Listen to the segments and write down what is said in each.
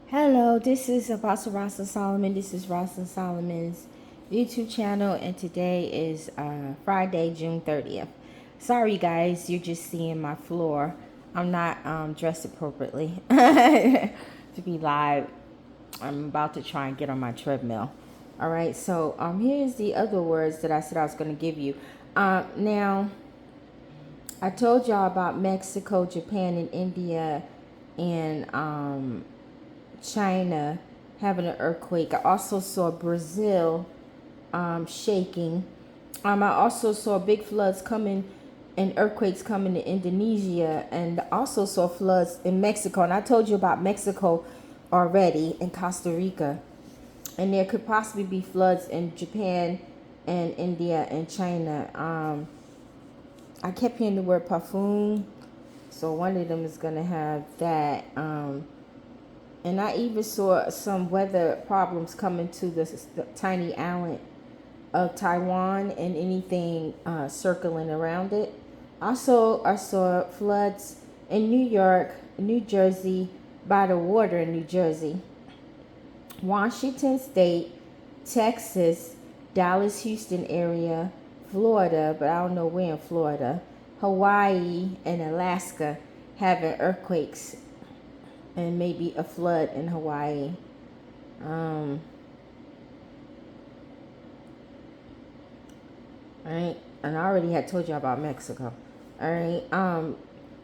Hello, this is Apostle Rosalind Solomon. This is Rosalind Solomon's YouTube channel, and today is Friday, June 30th. Sorry, guys, you're just seeing my floor. I'm not dressed appropriately to be live. I'm about to try and get on my treadmill. All right, so here's the other words that I said I was going to give you. Now, I told y'all about Mexico, Japan, and India, and China having an earthquake. I also saw Brazil shaking. I also saw big floods coming and earthquakes coming to Indonesia, and also saw floods in Mexico. And I told you about Mexico already, in Costa Rica. And there could possibly be floods in Japan and India and China. I kept hearing the word parfum, so one of them is going to have that. And I even saw some weather problems coming to the tiny island of Taiwan and anything circling around it. Also, I saw floods in New York, New Jersey, by the water in New Jersey, Washington State, Texas, Dallas, Houston area, Florida, but I don't know where in Florida, Hawaii, and Alaska having earthquakes and maybe a flood in Hawaii. Alright, and I already had told you about Mexico. Alright,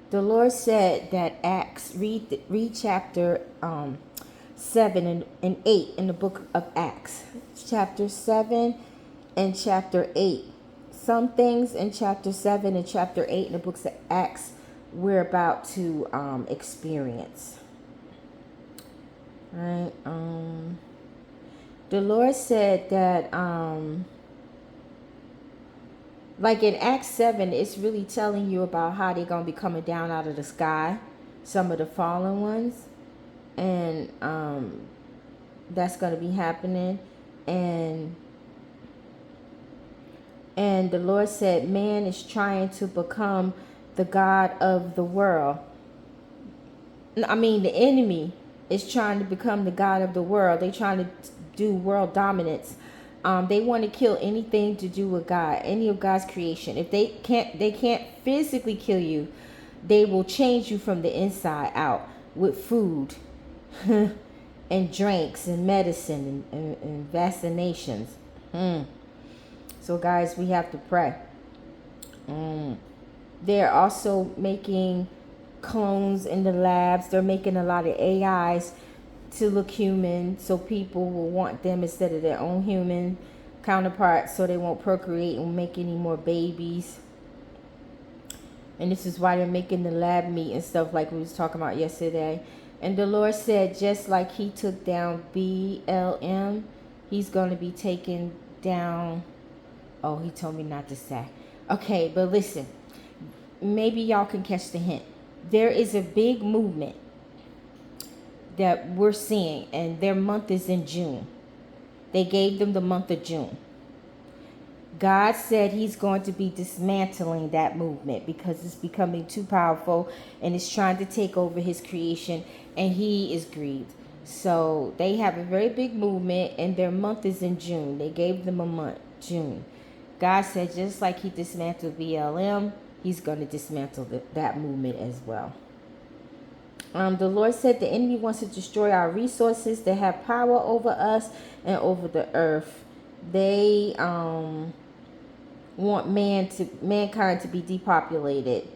the Lord said that Acts, read chapter 7 and 8 in the book of Acts. Chapter 7 and chapter 8. Some things in chapter 7 and chapter 8 in the books of Acts we're about to experience. Right. The Lord said that like in Acts 7, it's really telling you about how they're going to be coming down out of the sky, some of the fallen ones, and that's going to be happening. And the Lord said man is trying to become the god of the world. I mean, the enemy is trying to become the god of the world. They're trying to do world dominance. They want to kill anything to do with God, any of God's creation. If they can't physically kill you, they will change you from the inside out with food and drinks and medicine and vaccinations. So guys, we have to pray. They're also making clones in the labs. They're making a lot of AIs to look human, so people will want them instead of their own human counterparts, so they won't procreate and make any more babies. And this is why they're making the lab meat and stuff like we was talking about yesterday. And the Lord said, just like he took down BLM, he's going to be taking down, oh, he told me not to say. Okay, but listen, maybe y'all can catch the hint. There is a big movement that we're seeing, and their month is in June. They gave them the month of June. God said he's going to be dismantling that movement because it's becoming too powerful and it's trying to take over his creation, and he is grieved. So they have a very big movement, and their month is in June. They gave them a month, June. God said just like he dismantled BLM, he's going to dismantle that movement as well. The Lord said the enemy wants to destroy our resources. They have power over us and over the earth. They want mankind to be depopulated.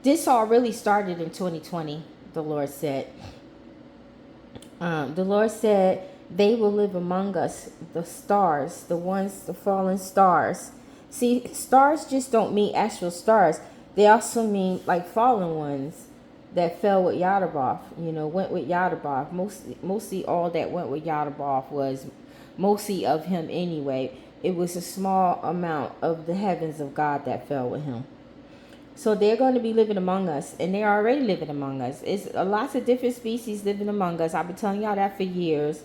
This all really started in 2020, the Lord said. The Lord said they will live among us, the stars, the fallen stars. See, stars just don't mean actual stars. They also mean like fallen ones that fell with Yahweh, went with Yahweh. Mostly all that went with Yahweh was mostly of him anyway. It was a small amount of the heavens of God that fell with him. So they're going to be living among us, and they're already living among us. It's lots of different species living among us. I've been telling y'all that for years.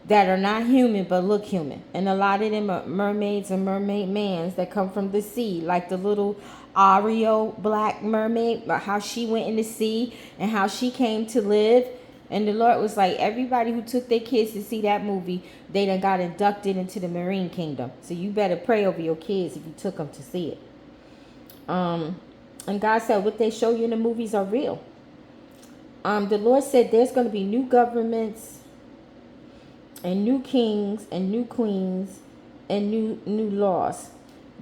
that are not human but look human. And a lot of them are mermaids and mermaid mans that come from the sea, like the little Ariel black mermaid, how she went in the sea and how she came to live. And the Lord was like, everybody who took their kids to see that movie, they done got inducted into the marine kingdom. So you better pray over your kids if you took them to see it. And God said what they show you in the movies are real. The Lord said there's going to be new governments and new kings and new queens and new laws.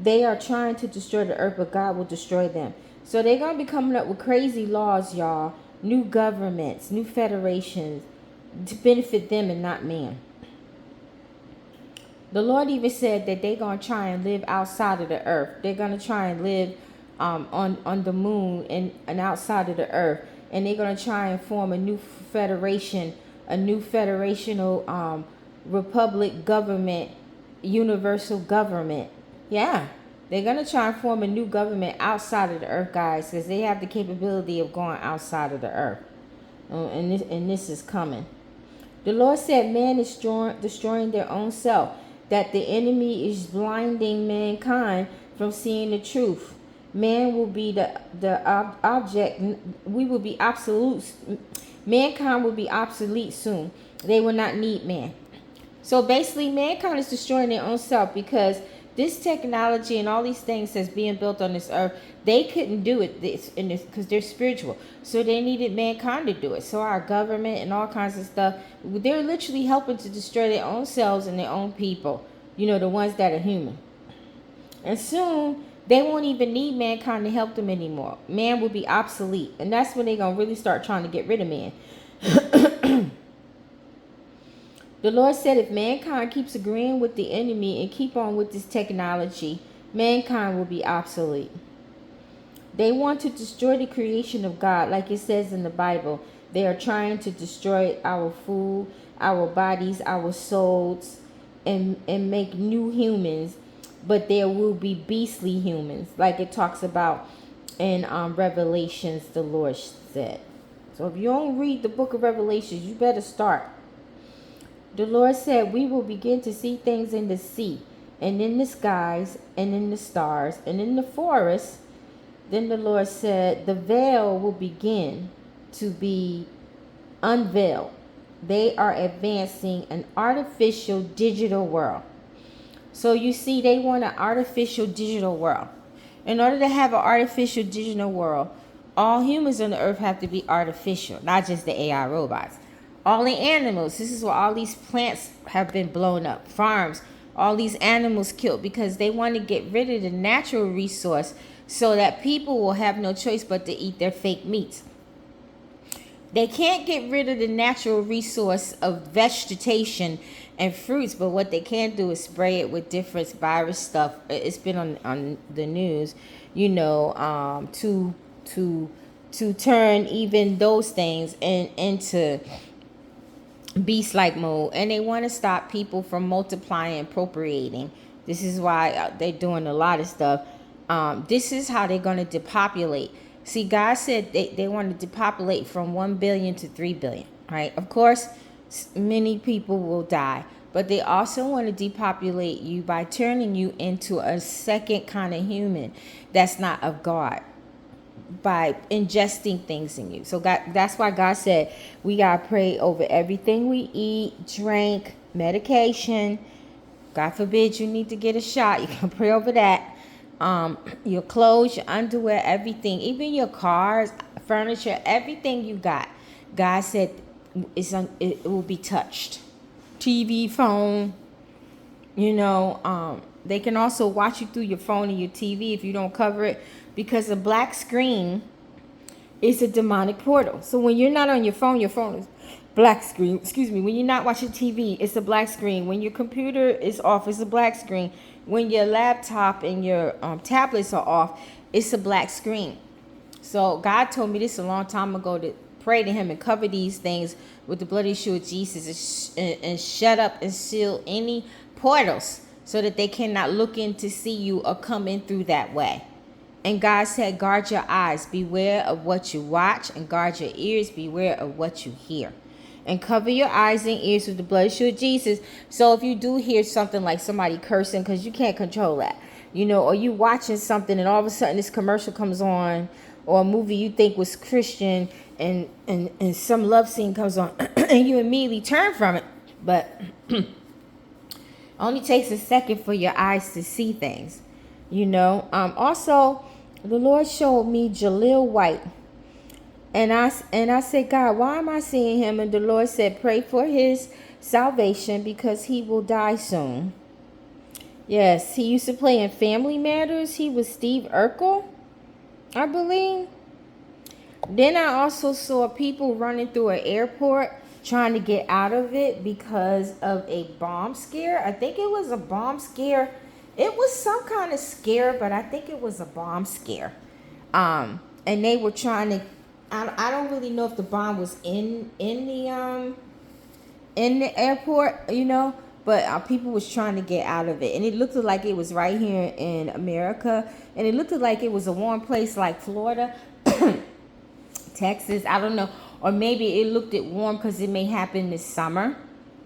They are trying to destroy the earth, but God will destroy them. So they're going to be coming up with crazy laws, y'all. New governments, new federations to benefit them and not man. The Lord even said that they're going to try and live outside of the earth. They're going to try and live on the moon and outside of the earth. And they're going to try and form a new federation, a new federational republic government, universal government. Yeah, they're going to try and form a new government outside of the earth, guys, because they have the capability of going outside of the earth. And this is coming. The Lord said man is destroying their own self, that the enemy is blinding mankind from seeing the truth. Man will be the object. We will be obsolete. Mankind will be obsolete soon. They will not need man. So basically, mankind is destroying their own self because this technology and all these things that's being built on this earth, they couldn't do it because they're spiritual. So they needed mankind to do it. So our government and all kinds of stuff, they're literally helping to destroy their own selves and their own people. You know, the ones that are human. And soon, they won't even need mankind to help them anymore. Man will be obsolete. And that's when they're going to really start trying to get rid of man. The Lord said if mankind keeps agreeing with the enemy and keep on with this technology, mankind will be obsolete. They want to destroy the creation of God, like it says in the Bible. They are trying to destroy our food, our bodies, our souls, and make new humans. But there will be beastly humans, like it talks about in Revelations, the Lord said. So if you don't read the book of Revelations, you better start. The Lord said we will begin to see things in the sea and in the skies and in the stars and in the forest. Then the Lord said the veil will begin to be unveiled. They are advancing an artificial digital world. So you see, they want an artificial digital world. In order to have an artificial digital world, all humans on the earth have to be artificial, not just the AI robots. All the animals, this is why all these plants have been blown up, farms, all these animals killed, because they want to get rid of the natural resource so that people will have no choice but to eat their fake meats. They can't get rid of the natural resource of vegetation and fruits, but what they can do is spray it with different virus stuff. It's been on the news, you know, to turn even those things into beast-like mode. And they want to stop people from multiplying and procreating. This is why they're doing a lot of stuff. This is how they're going to depopulate. See, God said they want to depopulate from 1 billion to 3 billion, right? Of course, many people will die, but they also want to depopulate you by turning you into a second kind of human that's not of God, by ingesting things in you. So God, that's why God said we got to pray over everything we eat, drink, medication. God forbid you need to get a shot. You can pray over that. Your clothes, your underwear, everything, even your cars, furniture, everything you got. God said it will be touched. TV, phone, you know, they can also watch you through your phone and your TV if you don't cover it, because a black screen is a demonic portal. So when you're not on your phone is black screen. Excuse me. When you're not watching TV, it's a black screen. When your computer is off, it's a black screen. When your laptop and your tablets are off, it's a black screen. So God told me this a long time ago, to pray to him and cover these things with the blood of Yahushua Jesus and shut up and seal any portals so that they cannot look in to see you or come in through that way. And God said, guard your eyes, beware of what you watch, and guard your ears, beware of what you hear. and cover your eyes and ears with the blood of Yahushua Jesus. So if you do hear something like somebody cursing, because you can't control that, you know, or you watching something and all of a sudden this commercial comes on, or a movie you think was Christian and some love scene comes on and you immediately turn from it. But only takes a second for your eyes to see things, you know. Also, the Lord showed me Jaleel White. And I said, God, why am I seeing him? And the Lord said, pray for his salvation because he will die soon. Yes, he used to play in Family Matters. He was Steve Urkel, I believe. Then I also saw people running through an airport trying to get out of it because of a bomb scare. I think it was a bomb scare. It was some kind of scare, but I think it was a bomb scare. And they were trying to, I don't really know if the bomb was in the airport, you know, but people was trying to get out of it. And it looked like it was right here in America. And it looked like it was a warm place like Florida, Texas, I don't know. Or maybe it looked at warm because it may happen this summer,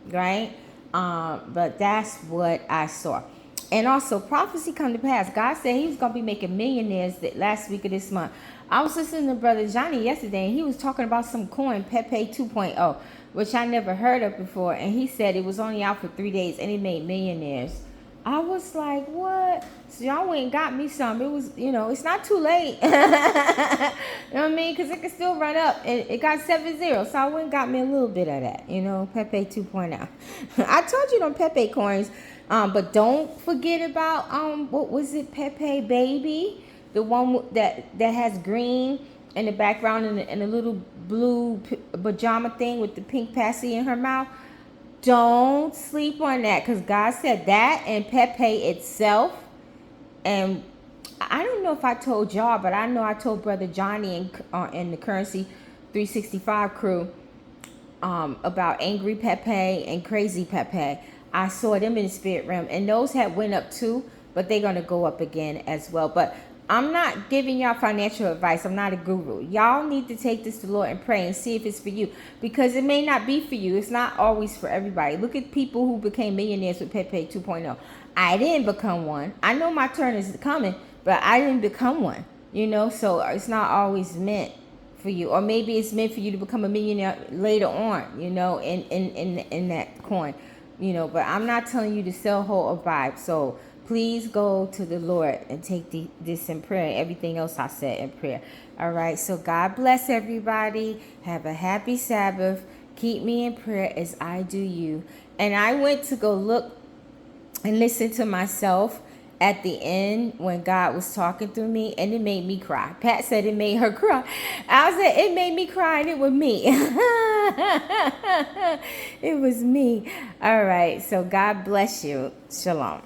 right? But that's what I saw. And also, prophecy come to pass. God said he was going to be making millionaires last week of this month. I was listening to Brother Johnny yesterday, and he was talking about some coin, Pepe 2.0, which I never heard of before. And he said it was only out for 3 days, and it made millionaires. I was like, what? So y'all went and got me some. It was, you know, it's not too late. You know what I mean? Because it can still run up. And it got 7-0. So I went and got me a little bit of that, you know, Pepe 2.0. I told you them Pepe coins. But don't forget about, what was it, Pepe Baby? The one that has green in the background and a little blue pajama thing with the pink passy in her mouth. Don't sleep on that, because God said that and Pepe itself. And I don't know if I told y'all, but I know I told Brother Johnny and the Currency 365 crew about Angry Pepe and Crazy Pepe. I saw them in the spirit realm, and those had went up too, but they're going to go up again as well. But I'm not giving y'all financial advice. I'm not a guru. Y'all need to take this to the Lord and pray and see if it's for you, because it may not be for you. It's not always for everybody. Look at people who became millionaires with Pepe 2.0. I didn't become one. I know my turn is coming, but I didn't become one, you know, so it's not always meant for you. Or maybe it's meant for you to become a millionaire later on, you know, in that coin, you know. But I'm not telling you to sell, hold, or buy. So please go to the Lord and take this in prayer and everything else I said in prayer. All right. So God bless everybody. Have a happy Sabbath. Keep me in prayer as I do you. And I went to go look and listen to myself at the end when God was talking through me, and it made me cry. Pat said it made her cry. I said it made me cry, and it was me. It was me. All right. So God bless you. Shalom.